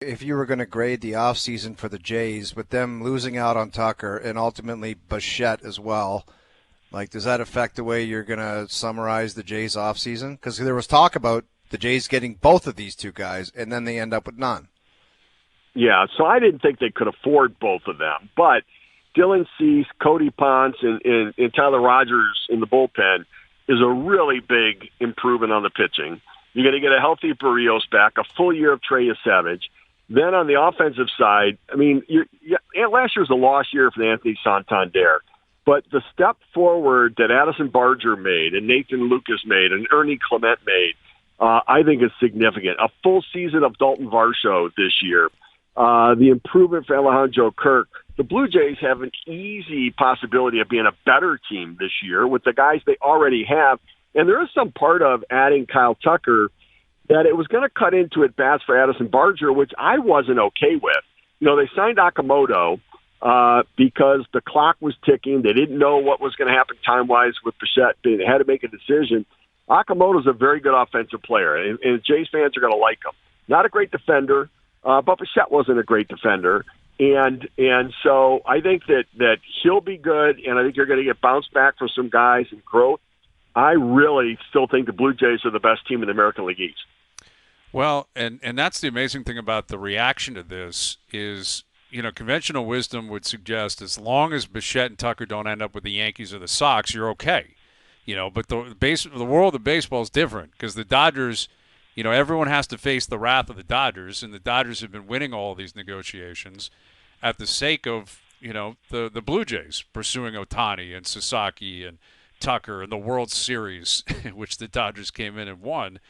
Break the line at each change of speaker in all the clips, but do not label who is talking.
if you were going to grade the offseason for the Jays, with them losing out on Tucker and ultimately Bichette as well, like, does that affect the way you're going to summarize the Jays offseason? Because there was talk about the Jays getting both of these two guys, and then they end up with none.
Yeah, so I didn't think they could afford both of them. But Dylan Cease, Cody Ponce, and Tyler Rogers in the bullpen is a really big improvement on the pitching. You're going to get a healthy Barrios back, a full year of Trey Savage. Then on the offensive side, I mean, last year was a lost year for Anthony Santander. But the step forward that Addison Barger made and Nathan Lucas made and Ernie Clement made, I think is significant. A full season of Dalton Varsho this year. The improvement for Alejandro Kirk. The Blue Jays have an easy possibility of being a better team this year with the guys they already have. And there is some part of adding Kyle Tucker that it was going to cut into at-bats for Addison Barger, which I wasn't okay with. You know, they signed Akamoto because the clock was ticking. They didn't know what was going to happen time-wise with Bichette. They had to make a decision. Akamoto's a very good offensive player, and Jays fans are going to like him. Not a great defender, but Bichette wasn't a great defender. And so I think that he'll be good, and I think you're going to get bounced back from some guys and growth. I really still think the Blue Jays are the best team in the American League East.
Well, and that's the amazing thing about the reaction to this is, you know, conventional wisdom would suggest as long as Bichette and Tucker don't end up with the Yankees or the Sox, you're okay. You know, but the world of baseball is different because the Dodgers, you know, everyone has to face the wrath of the Dodgers, and the Dodgers have been winning all of these negotiations at the sake of, you know, the Blue Jays pursuing Ohtani and Sasaki and Tucker and the World Series, which the Dodgers came in and won.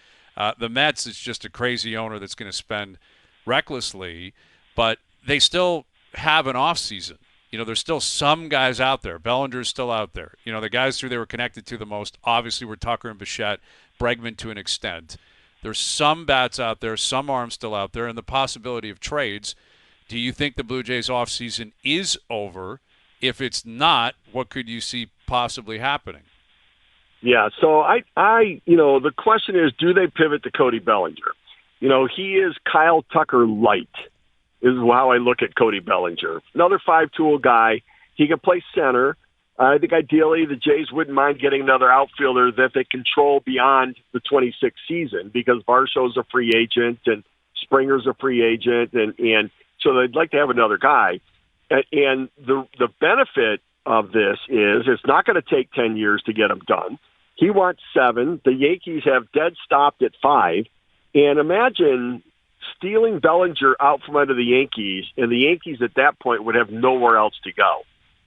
The Mets is just a crazy owner that's going to spend recklessly, but they still have an offseason. You know, there's still some guys out there. Bellinger's still out there. You know, the guys who they were connected to the most obviously were Tucker and Bichette, Bregman to an extent. There's some bats out there, some arms still out there, and the possibility of trades. Do you think the Blue Jays offseason is over? If it's not, what could you see possibly happening?
Yeah, so I you know, the question is, do they pivot to Cody Bellinger? You know, he is Kyle Tucker light, is how I look at Cody Bellinger. Another 5-tool guy. He can play center. I think ideally the Jays wouldn't mind getting another outfielder that they control beyond the 26th season because Varsho's a free agent and Springer's a free agent, and so they'd like to have another guy. And the benefit of this is it's not going to take 10 years to get them done. He wants 7. The Yankees have dead stopped at 5. And imagine stealing Bellinger out from under the Yankees, and the Yankees at that point would have nowhere else to go.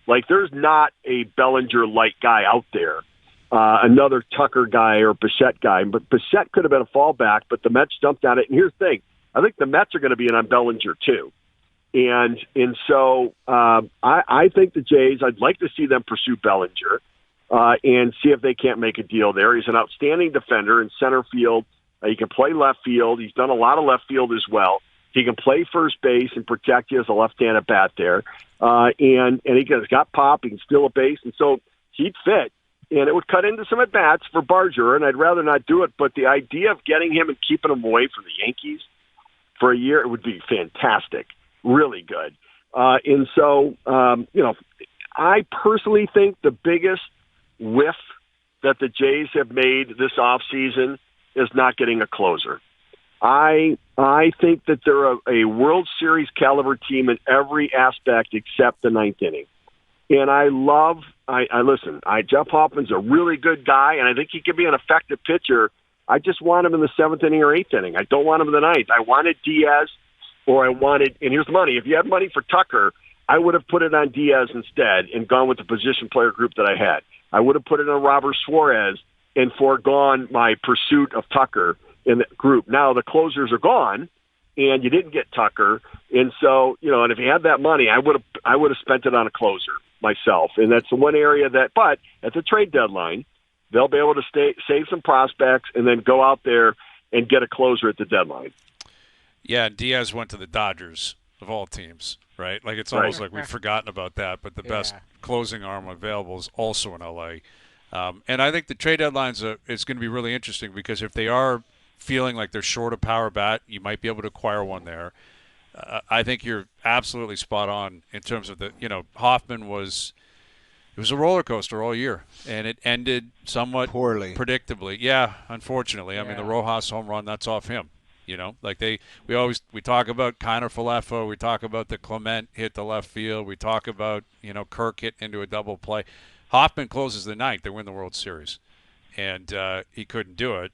Like, there's not a Bellinger-like guy out there, another Tucker guy or Bichette guy. But Bichette could have been a fallback, but the Mets jumped on it. And here's the thing. I think the Mets are going to be in on Bellinger, too. And so I think the Jays, I'd like to see them pursue Bellinger and see if they can't make a deal there. He's an outstanding defender in center field. He can play left field. He's done a lot of left field as well. He can play first base and protect you as a left-handed bat there. And he's got pop. He can steal a base. And so he'd fit. And it would cut into some at-bats for Barger, and I'd rather not do it. But the idea of getting him and keeping him away from the Yankees for a year, it would be fantastic. Really good. And so, you know, I personally think the biggest whiff that the Jays have made this offseason is not getting a closer. I think that they're a World Series caliber team in every aspect except the ninth inning. And listen, Jeff Hoffman's a really good guy, and I think he can be an effective pitcher. I just want him in the 7th inning or 8th inning. I don't want him in the 9th. I wanted Diaz. And here's the money. If you had money for Tucker, I would have put it on Diaz instead and gone with the position player group that I had. I would have put it on Robert Suarez and foregone my pursuit of Tucker in the group. Now the closers are gone, and you didn't get Tucker. And so, you know, and if you had that money, I would have spent it on a closer myself. And that's the one area but at the trade deadline, they'll be able to save some prospects and then go out there and get a closer at the deadline.
Yeah, and Diaz went to the Dodgers, of all teams, right? Like, it's almost like we've forgotten about that, but the best closing arm available is also in L.A. And I think the trade deadlines it's going to be really interesting because if they are feeling like they're short of power bat, you might be able to acquire one there. I think you're absolutely spot on in terms of Hoffman was. It was a roller coaster all year, and it ended somewhat
Poorly.
predictably. Yeah, unfortunately. I mean, the Rojas home run, that's off him. Like we talk about Kiner Falefa, we talk about the Clement hit the left field, we talk about, Kirk hit into a double play. Hoffman closes the ninth, they win the World Series. And he couldn't do it.